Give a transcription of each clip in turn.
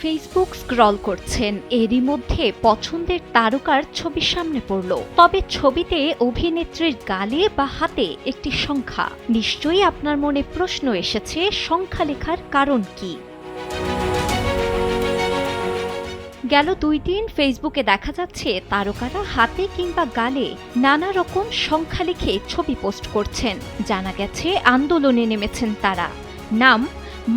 Facebook scroll করছেন, এরই মধ্যে পছন্দের তারকার ছবি সামনে পড়ল। তবে ছবিতে অভিনেত্রীর গালে বা হাতে একটি সংখ্যা। নিশ্চয়ই আপনার মনে প্রশ্ন এসেছে, সংখ্যা লেখার কারণ কি? গেল 2 দিন ফেসবুকে দেখা যাচ্ছে তারকারা হাতে কিংবা গালে নানা রকম সংখ্যা লিখে ছবি পোস্ট করছেন। জানা গেছে আন্দোলনে নেমেছেন তারা। নাম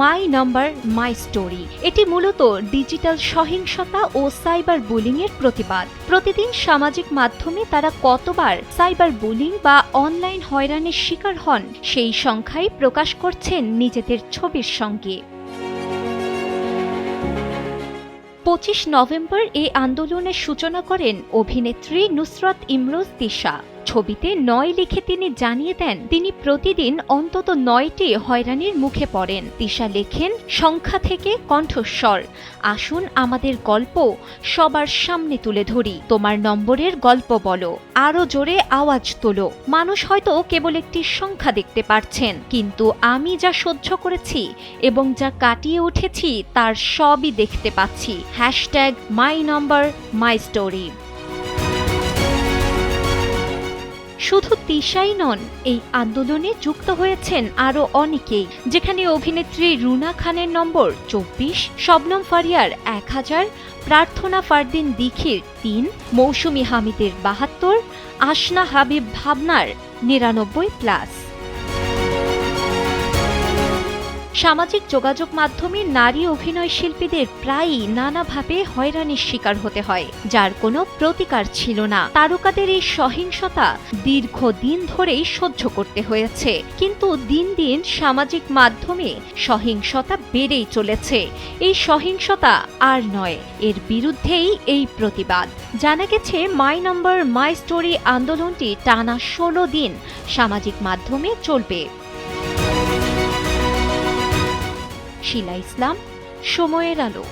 মাই নাম্বার মাই স্টোরি। এটি মূলত ডিজিটাল সহিংসতা ও সাইবার বুলিং এর প্রতিবাদ। প্রতিদিন সামাজিক মাধ্যমে তারা কতবার সাইবার বুলিং বা অনলাইন হয়রানির শিকার হন সেই সংখ্যাই প্রকাশ করছেন নিজেদের ছবির সঙ্গে। 25 নভেম্বর এই আন্দোলনের সূচনা করেন অভিনেত্রী নুসরাত ইমরোজ তিশা। ছবিতে 9 লিখে তিনি জানিয়ে দেন তিনি প্রতিদিন অন্তত 9টি হয়রানির মুখে পড়েন। তিশা লেখেন, সংখ্যা থেকে কণ্ঠস্বর, আসুন আমাদের গল্প সবার সামনে তুলে ধরি। তোমার নম্বরের গল্প বলো, আরো জোরে আওয়াজ তোলো। মানুষ হয়তো কেবল একটি সংখ্যা দেখতে পারছেন, কিন্তু আমি যা সহ্য করেছি এবং যা কাটিয়ে উঠেছি তার সবই দেখতে পাচ্ছি। My number my story. শুধু তিশাই নন, এই আন্দোলনে যুক্ত হয়েছেন আরও অনেকেই, যেখানে অভিনেত্রী রুনা খানের নম্বর 24, শবনম ফারিয়ার 1000, প্রার্থনা ফারদিন দিঘির 3, মৌসুমী হামিদের 72, আসনা হাবিব ভাবনার 99+। সামাজিক যোগাযোগ মাধ্যমে নারী অভিনয় শিল্পীদের প্রায়ই নানাভাবে হয়রানির শিকার হতে হয়, যার কোনো প্রতিকার ছিল না। তারকাদের এই সহিংসতা দীর্ঘদিন ধরেই সহ্য করতে হয়েছে, কিন্তু দিন দিন সামাজিক মাধ্যমে সহিংসতা বেড়েই চলেছে। এই সহিংসতা আর নয়, এর বিরুদ্ধেই এই প্রতিবাদ। জানা গেছে মাই নাম্বার মাই স্টোরি আন্দোলনটি টানা 16 দিন সামাজিক মাধ্যমে চলবে। শিলা ইসলাম, সময়ের আলো।